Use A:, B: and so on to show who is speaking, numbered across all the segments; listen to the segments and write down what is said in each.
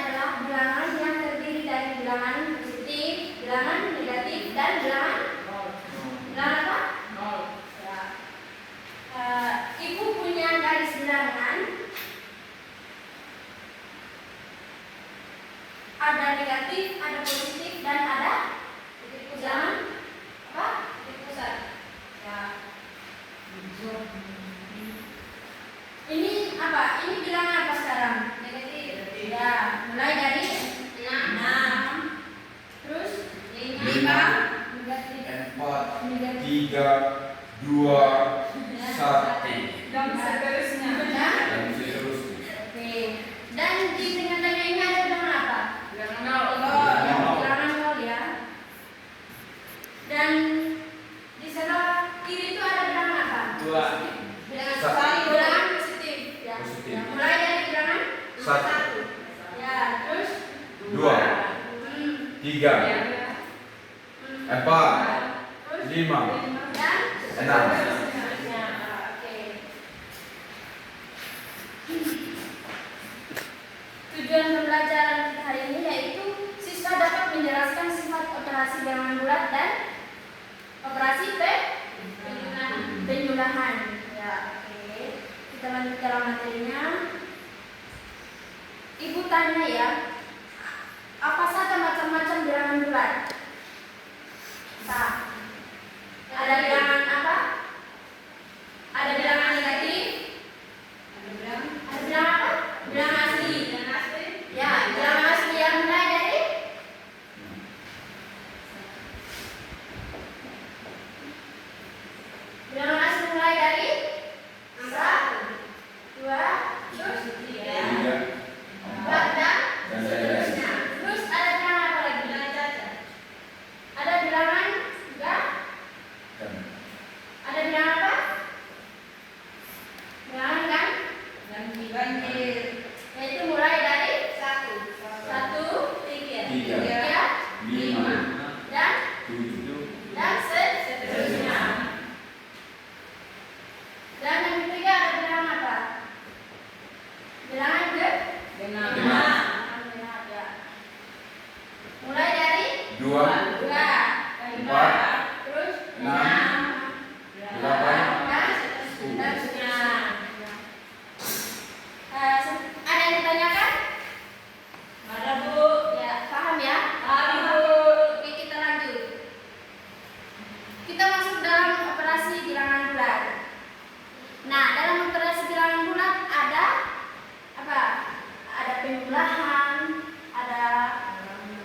A: adalah bilangan yang terdiri dari bilangan positif, bilangan negatif, dan bilangan apa?
B: Nol.
A: Ya. Ibu punya garis bilangan. Ada negatif, ada positif, dan ada titik pusat. Apa? Titik pusat. Ya. Ini apa? Ini bilangan apa sekarang? Negatif. Ya. Mulai dari 6. Terus 5. Negatif.
C: 4,
A: Negatif.
C: 3, 2, 1.
B: Dan seterusnya.
A: Ya.
C: Dan seterusnya.
A: Oke. Dan di tengah-tengah ini ada bilangan apa?
B: Bilangan nol.
A: Bilangan 0 ya. Dan di sebelah kiri itu ada bilangan apa?
C: 2,
A: Bilangan
C: Satu.
A: bilangan positif. Ya.
C: Positif.
A: Ya, mulai dari bilangan
C: 1,
A: Ya, terus
C: 2, 3,
B: Ya.
C: 4,
A: terus
C: 5,
A: dan
C: 6.
A: seterusnya. Oke. Tujuan pembelajaran kita hari ini yaitu siswa dapat menjelaskan sifat operasi bilangan bulat dan operasi penjumlahan. Ya, oke. Kita lanjut dalam materinya. Ibu tanya ya, apa saja macam-macam bilangan bulat? Ada bilangan apa? Ada bilangan negatif. Ada bilangan apa? Bilangan asli. Ya, bilangan asli yang mulai dari bilangan asli mulai dari 1, 2, terus 3, 4 dan seterusnya. Terus ada bilangan apa lagi? Ada bilangan juga. Ada bilangan apa? Bilangan kan? Yaitu mulai dari 1, 3, 5 dan
C: 7,
A: seterusnya. Dan yang ketiga ada bilangan apa? Bilangan
B: Genap.
A: ya. Mulai dari
C: 2,
A: 2,
C: 4,
A: terus
C: 6, 8,
A: dan seterusnya. Ada yang ditanyakan?
B: Ada, Bu.
A: Ya, paham ya?
B: Paham, Bu.
A: Oke, kita lanjut. Kita masuk dalam operasi bilangan bulat. Nah, dalam operasi bilangan bulat ada apa? Ada penjumlahan, ada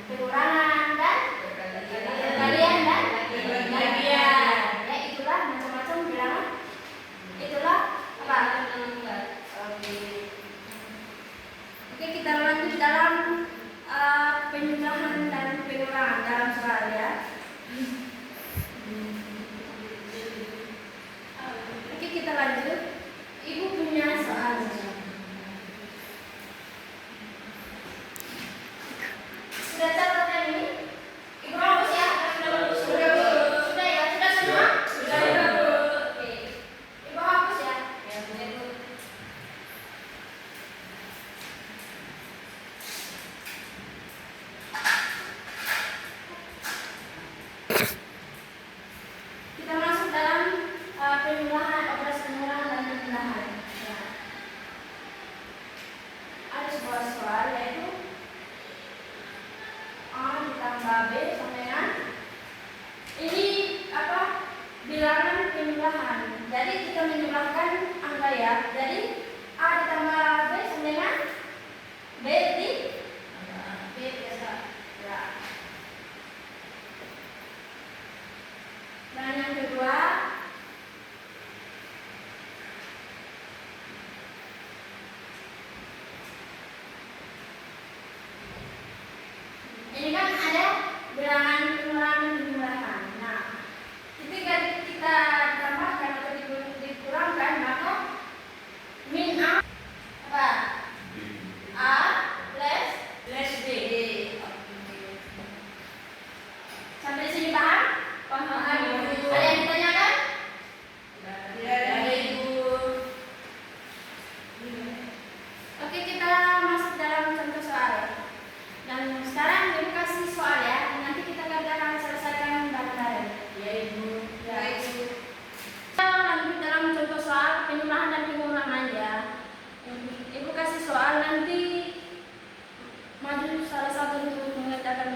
A: pengurangan dan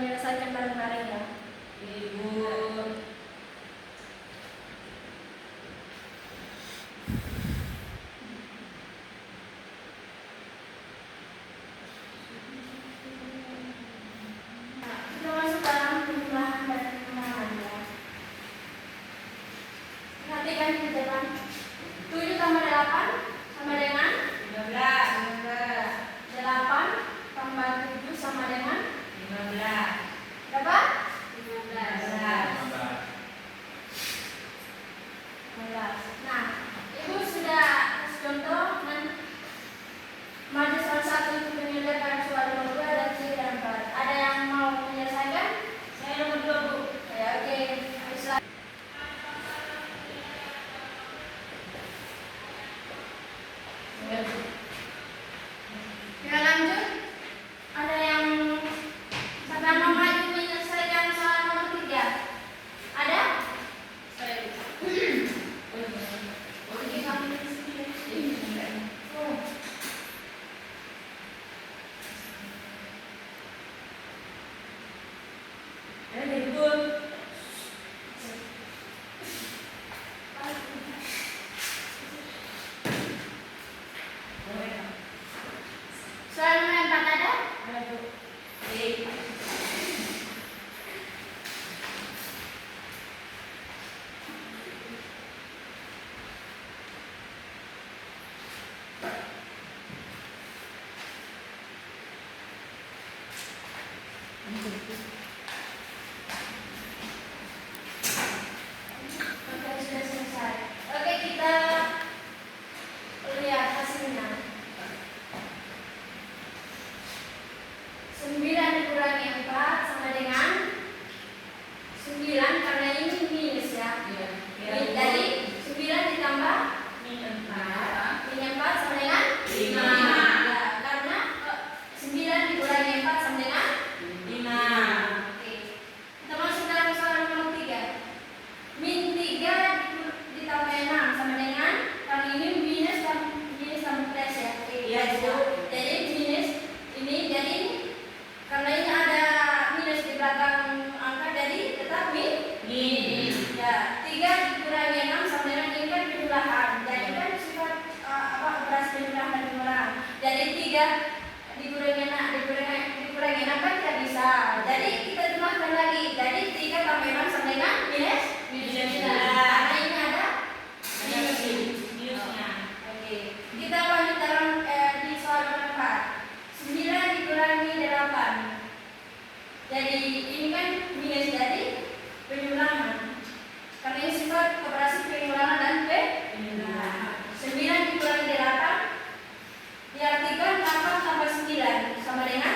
A: menyelesaikan bareng-bareng ya.
B: Ibu.
A: Kita masuk dalam penjelasan dan pengembangan ya. Perhatikan di depan. 7 tambah 8 sama dengan
B: 15.
A: 8 tambah 7 sama dengan
B: 15.
A: berapa?
B: 15.
A: 15. Nah, Ibu sudah kasih contoh dan maju salah satu untuk menyelesaikan soal nomor 2 dan 3 dan 4. Ada yang mau menyelesaikan?
B: Saya nomor 2, Bu.
A: Ya, oke. Bisa. Ya, lanjut. Ada yang siapa mau maju menyelesaikan soal nomor 3? Ada?
B: Saya.
A: Oke, kamu di sini. Oh.
B: Ada Ibu.
A: Soal nomor 4 ada?
B: Ada, Bu. Baik.
A: Oke, sudah selesai. Oke, kita lihat hasilnya. 9 dikurangi 4 sama dengan 9 karena ini minus ya.
B: Iya.
A: Jadi 9 ditambah
B: Min 4.
A: min 4 sama dengan
B: 5.
A: Ya, karena 9 dikurangi 4 sama dengan
B: 5.
A: Oke. Kita masuk dalam soal nomor 3. Min 3 ditambah 6 sama dengan karena ini minus tambah plus ya. Oke,
B: Iya,
A: plus ya.
B: Bu.
A: Jadi minus ini jadi karena ini ada minus di belakang angka jadi tetap min.
B: Min.
A: Ya, 3 dikurangi 6 sama dengan ini kan penjumlahan. Jadi kan sifat operasi penjumlahan dan pengurangan. Jadi 3 dikurangi 6 kan tidak bisa. Jadi kita jumlahkan lagi. Jadi 3 tambah 6 sama dengan minus
B: Minus
A: 9.
B: 9.
A: Karena ini ada
B: Minus. Minusnya.
A: Oke. Kita lanjut dalam di soal nomor 4. 9 dikurangi 8. Jadi ini kan minus jadi penjumlahan. Karena ini sifat operasi pengurangan dan penjumlahan. 9 dikurangi 8 diartikan 8 tambah 9 sama dengan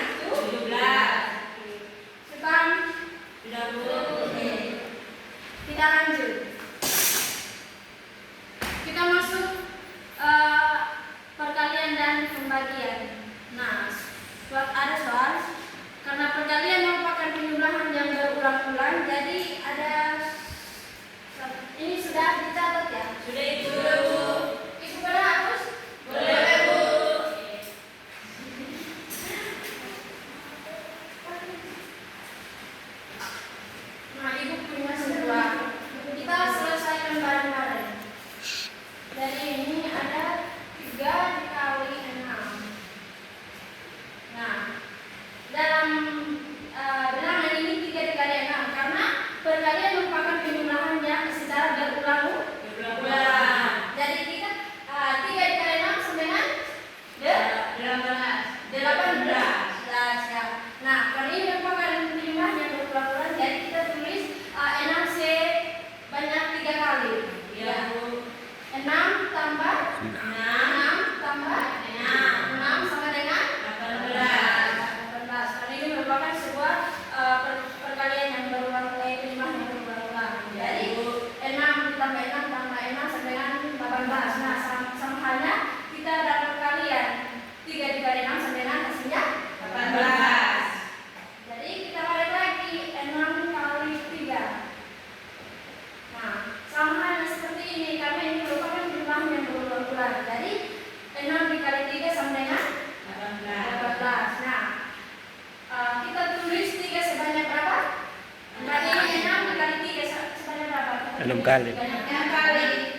C: 6 kali.
A: 6 kali.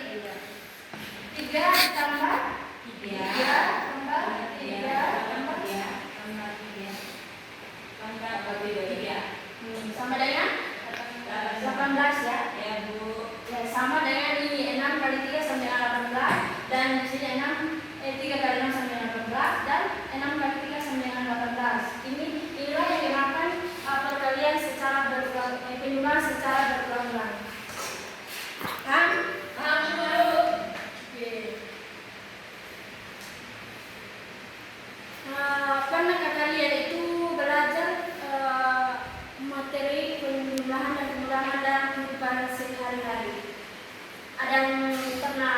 A: 3 tambah 3 tambah 3 tambah 3 sama dengan 18 ya.
B: Ya Bu.
A: Ya, sama dengan ini 6 kali 3 sama dengan 18 dan di sini 3 kali 6 sama dengan 18 dan 6 kali 3 sama dengan 18. Inilah yang dimakan perkalian secara berulang, penjumlahan secara berulang-ulang. Kan? Oke. Pernahkah kalian itu belajar materi penjumlahan dan pengulangan dalam kehidupan sehari-hari? Ada yang pernah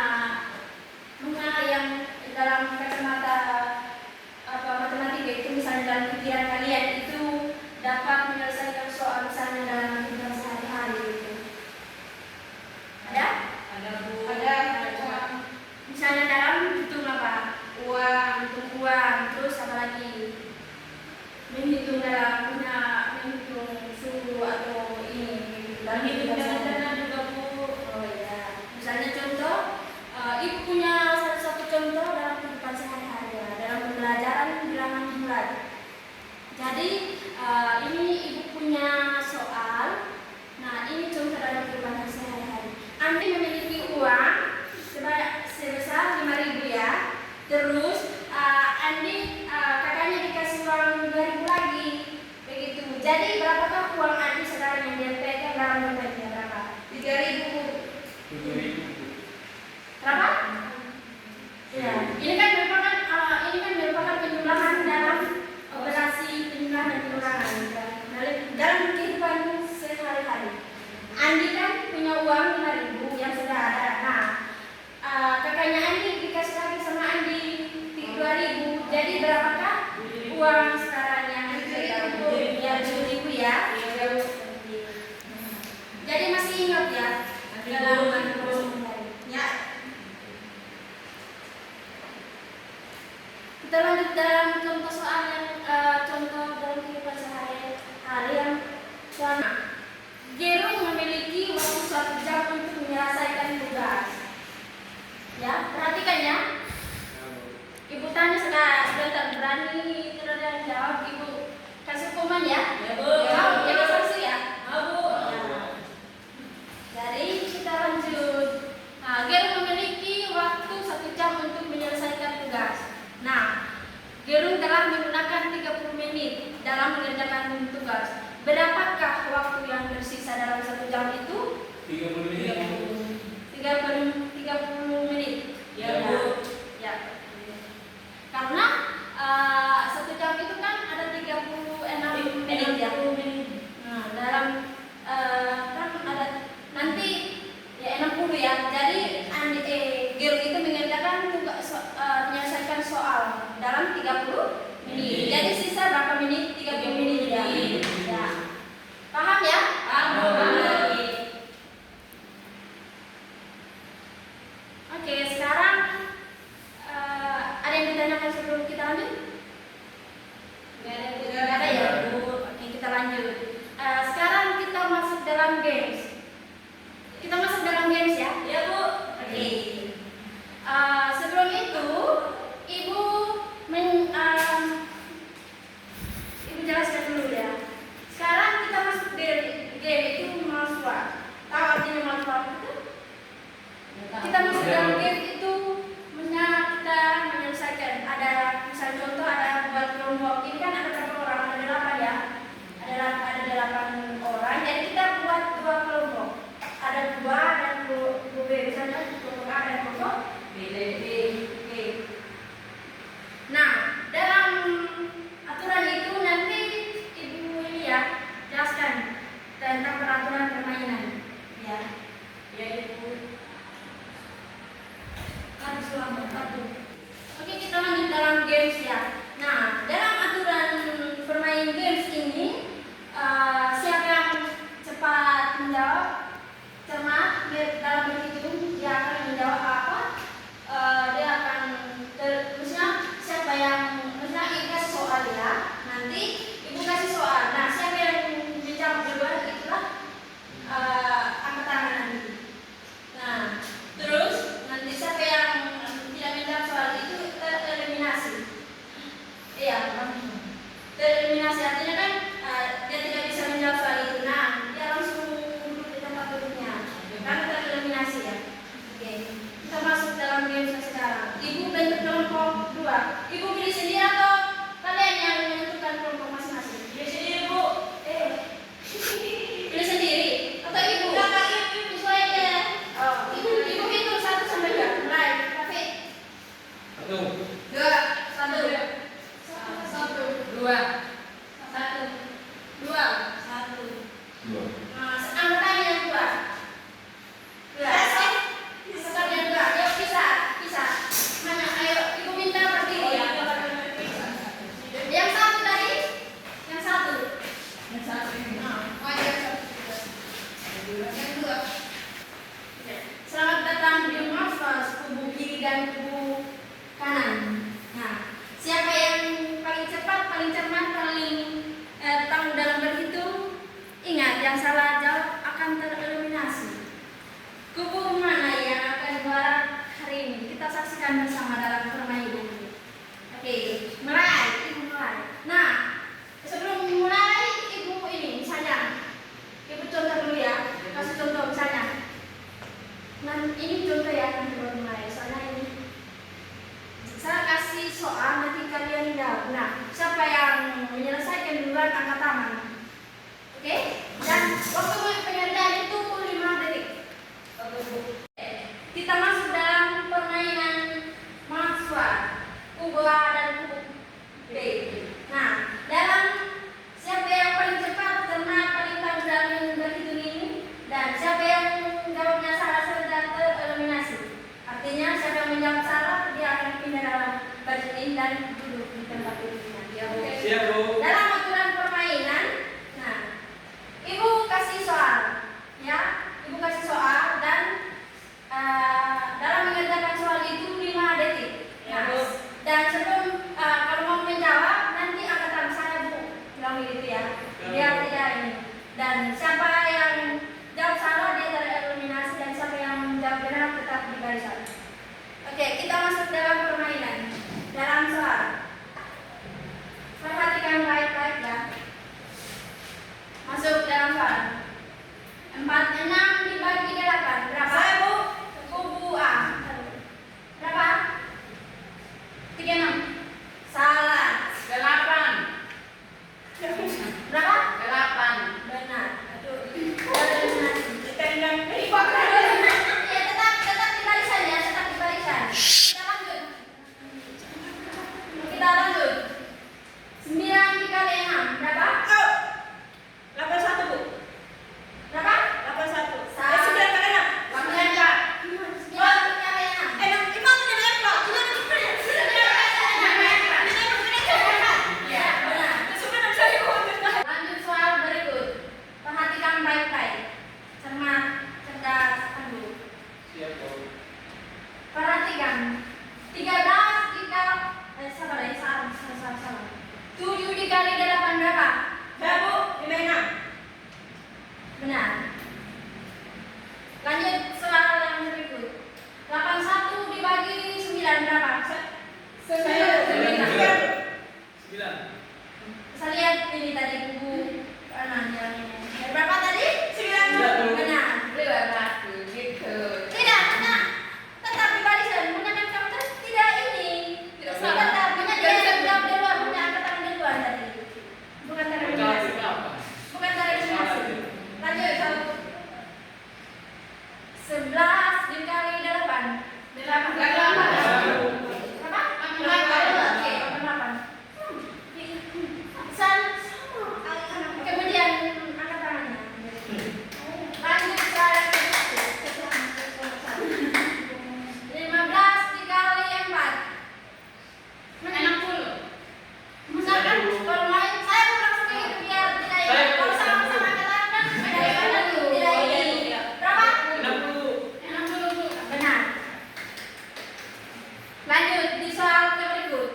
A: yang dalam kacamata matematika itu misalnya dalam pikiran kalian itu dapat menyelesaikan soal misalnya dalam kehidupan sehari-hari gitu? Ada?
B: Ada Bu.
A: Ada. Misalnya dalam hitung apa? Hitung uang, terus apa lagi? Menghitung suhu atau ini dalam hidup sehari-hari juga Bu. Oh ya. Misalnya contoh, ibu punya satu contoh dalam kehidupan sehari-hari ya, dalam pembelajaran bilangan bulan. Jadi ini ibu punya soal. Nah ini contoh dalam kehidupan sehari-hari. Andi memiliki uang sebesar 5.000 ya. Terus Andi kakaknya dikasih uang 2.000 lagi, begitu. Jadi berapakah uang Andi sekarang yang dia pegang dalam dompetnya? Berapa? 3.000. Berapa? Ya. Ini kan merupakan penjumlahan dalam operasi penjumlahan dan pengurangan dalam kehidupan sehari-hari. Andi kan punya uang 5.000 yang sudah ada. Nah, kakaknya Andi dikasih lagi sama Andi 2.000. Jadi berapakah uang sekarang yang dipegang? Ya 7.000 ya. Jadi masih ingat ya? Dalam ya. Kita lanjut dalam contoh soal yang contoh dalam kehidupan sehari-hari yang sama. Gerung memiliki waktu 1 jam untuk menyelesaikan tugas. Ya, perhatikan ya. Ibu tanya sebentar, berani tidak ada yang jawab, Ibu kasih hukuman ya.
B: Ya Bu.
A: Jaga sanksi ya.
B: Bu.
A: Ya. Jadi kita lanjut. Nah, Gerung memiliki waktu 1 jam untuk menyelesaikan tugas. Nah, Gerung telah menggunakan 30 menit dalam mengerjakan tugas. Berapakah waktu yang tersisa dalam 1 jam itu?
C: 30 menit.
A: 30 menit.
B: Ya Bu.
A: Ya. Karena 1 jam itu kan ada 36 menit ya. Nah, dalam kan ada nanti ya 60 ya. Jadi Gerung itu mengerjakan tugas menyelesaikan soal dalam 30 menit. Jadi sisa berapa menit? 30 menit ya. Ya. Paham ya?
B: Paham. Yang satu ini.
A: Selamat datang di Masters kubu kiri dan kubu kanan. Nah, siapa yang paling cepat, paling cermat, paling tahu dalam berhitung? Ingat, yang salah jawab akan tereliminasi. Kubu mana yang akan juara hari ini? Kita saksikan bersama dalam permainan ini. Oke, mulai. Nah, sebelum mulai, ibu ini misalnya, ibu contoh dulu ya. Kasih contoh misalnya. Nah, ini contoh ya, nanti baru mulai. Soalnya ini saya kasih soal, nanti kalian jawab. Nah, siapa yang menyelesaikan duluan angkat tangan. Oke? Dan waktu penyertaan itu 5 detik. Kita masuk dalam permainan mahasiswa kubu A dan kubu B. Nah, dalam siapa yang paling cepat karena paling tahu dalam berhitung ini, dan siapa yang jawabnya salah sudah tereliminasi. Artinya siapa yang menjawab salah dia akan pindah dalam baris ini dan duduk di tempat duduknya.
C: Siap, Bu.
A: Dalam aturan permainan, nah, ibu kasih soal, ya, ibu kasih soal dan dalam mengerjakan soal itu 5 detik.
B: Ya,
A: Nah,
B: Bu.
A: dan sebelum kalau mau menjawab nanti angkatan saya Bu bilang gitu ya. Biar tidak ini. Dan siapa yang jawab salah dia tereliminasi dan siapa yang menjawab benar tetap di barisan. Oke, kita masuk dalam permainan. Dalam soal. Perhatikan baik-baik ya. Masuk dalam soal. 46 dibagi 8 berapa?
B: Saya, Bu.
A: Kubu A. Berapa? 36. Salah.
B: 8.
A: Berapa?
B: 8.
A: Benar. Aduh. Eliminasi.
B: Ditendang.
A: Ya, tetap di barisan ya, tetap di barisan. Kita lanjut. 9 dikali 6 berapa?
B: 81, Bu.
A: Berapa?
B: 81.
A: Salah.
B: 9 kali 6.
A: 9 dikali 6. Ya, benar. Lanjut soal berikut. Perhatikan baik-baik. Cermat, cerdas, tangguh.
C: Siap, Bu.
A: Perhatikan. 13 dikali sabar ya, salah. 7 dikali 8 berapa?
B: Saya, Bu. 56.
A: Benar. Lanjut soal yang berikut. 81 dibagi 9 berapa?
B: Saya.
C: 9.
A: Saya lihat ini tadi kubu kanan yang ini. Berapa tadi?
B: 9.
A: Benar.
B: Gitu.
A: Tidak, tetap di barisan. Menggunakan kamu tidak ini.
B: Tidak
A: Tetap,
B: salah.
A: punya dia yang jawab duluan, punya angkat tangan duluan tadi. Bukan tereliminasi. Bukan tereliminasi. Lanjut satu. 11 dikali 8 berapa? 8. Berapa? 8. Oke, 8. Sama. Kemudian angkat tangannya. Lanjut soal yang berikut. 15 dikali 4 60. Misalkan kalau main saya mau langsung ke itu biar tidak ini. Kalau sama-sama katakan daripada tidak ini. Berapa? 60. Benar. Lanjut di soal berikut.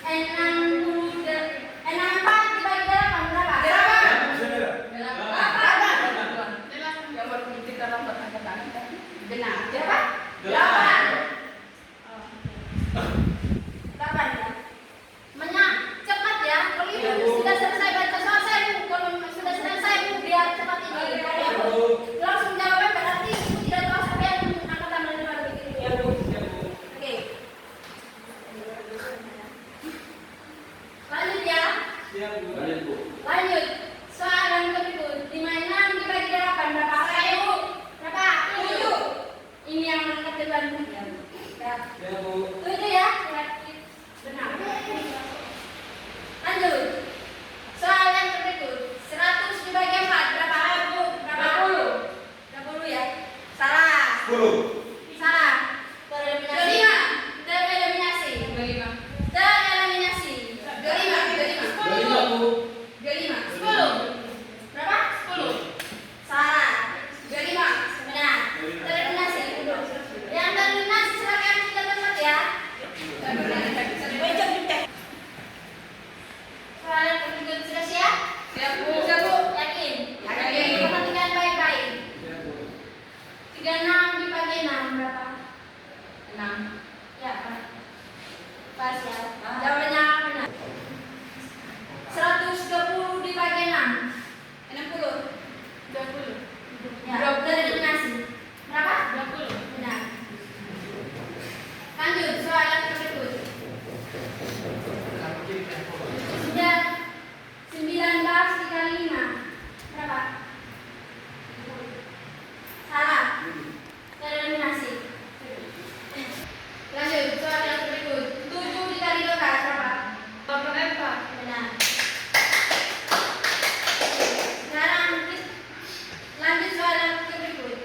A: 64 dibagi 8 berapa?
B: Benar.
A: Berapa? 8. 8 ya. Cepat ya. Kalau ibu sudah selesai baca soal saya Bu. Kalau sudah selesai Bu biar cepat ini. Kalau ibu langsung jawabnya berarti ibu tidak tahu siapa yang angkat tangan duluan begitu ya Bu. Oke. Lanjut ya.
C: Lanjut, Bu.
A: Lanjut. Soal yang berikut. 56 dibagi 8 berapa? Saya Bu. Berapa? 7. Ini yang angkat duluan Bu. Ya.
C: Ya, Bu.
A: 7 ya. Benar. Lanjut. Soal yang berikut. 100 dibagi 4 berapa? Bu. Berapa? 20 ya. Salah.
C: 10.
A: Salah. Tereliminasi. Tereliminasi. 25, Bu.
C: 25, Bu.
A: 10.
B: Siap, Bu.
A: Sudah Bu, yakin?
B: Yakin.
A: Perhatikan baik-baik.
C: Siap, Bu.
A: 36 dibagi 6 berapa?
B: 6.
A: Ya, Pak. Pas ya.
B: Ah.
A: Jawabannya benar. 120 dibagi 6.
B: 60. 20.
A: Ya, udah eliminasi. Berapa?
B: 20.
A: Benar. Lanjut, soalan berikut. Sudah 19 dikali 5. Berapa? Salah. Tereliminasi. Lanjut, soalan berikut. 7 dikali 12 berapa?
B: 24.
A: Benar. Sekarang lanjut soalan berikut.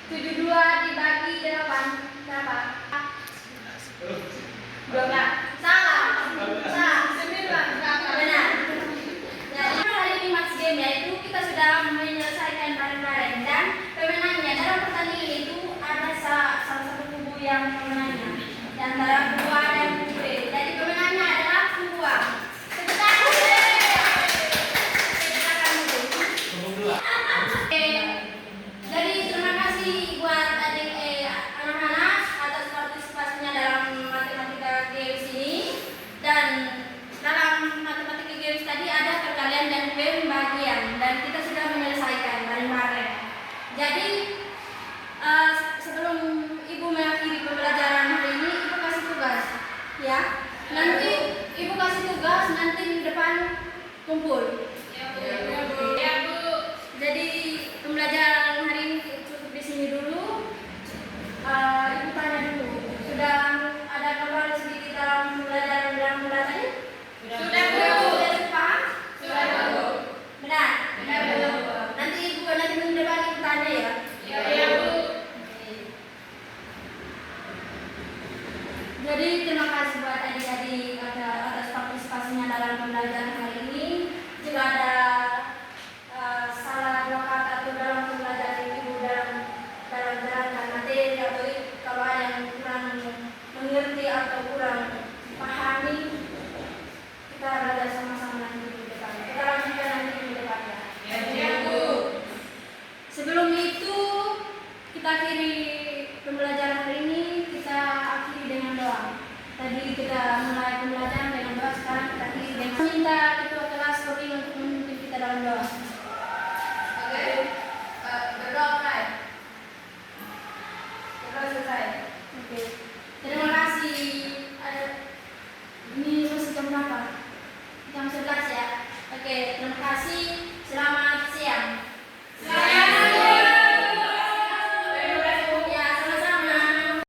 A: 72 dibagi 8 berapa? 12. Salah. Salah.
B: 9.
A: Benar. Jadi hari ini Max Game yaitu kita sudah menyelesaikan bareng-bareng dan pemenangnya dalam pertandingan itu ada salah satu kubu yang pemenangnya. Di antara kubu A dan kubu B. Jadi pemenangnya adalah kubu A. Tepuk tangan. Tepuk tangan dulu. Oke. Jadi terima kasih buat anak-anak atas partisipasinya dalam matematika games ini. Dan dalam matematika games tadi ada perkalian dan pembagian dan kita sudah menyelesaikan bareng-bareng. Jadi sebelum Ibu mengakhiri pembelajaran hari ini, Ibu kasih tugas, ya. Nanti Ibu kasih tugas, nanti di depan kumpul.
B: Ya, Bu. Ya, Bu.
A: Jadi pembelajaran hari ini cukup di sini dulu. Ibu tanya dulu, sudah ada kabar sedikit dalam pembelajaran tadi?
B: Sudah, Bu.
A: Sudah paham?
B: Sudah, Bu.
A: Benar?
B: Benar, Bu.
A: Nanti Ibu nanti minggu depan Ibu tanya ya.
B: Ya, Bu.
A: Jadi terima kasih buat adik-adik atas partisipasinya dalam pembelajaran hari ini. Jika ada salah dua kata atau dalam pembelajaran Ibu dalam menerangkan materi atau kalau ada yang kurang mengerti atau kurang pahami, kita belajar sama-sama nanti di depan. Kita lanjutkan nanti di depan ya.
B: Ya, Bu.
A: Sebelum itu kita akhiri pembelajaran hari ini, kita akhiri dengan doa. Tadi kita mulai pembelajaran dengan doa, sekarang kita akhiri dengan minta ketua kelas Kopi untuk memimpin kita dalam doa.
B: Oke. Berdoa, Prai. Berdoa selesai.
A: Oke. Terima kasih. Ini masih jam berapa? Jam 11 ya. Oke, terima kasih.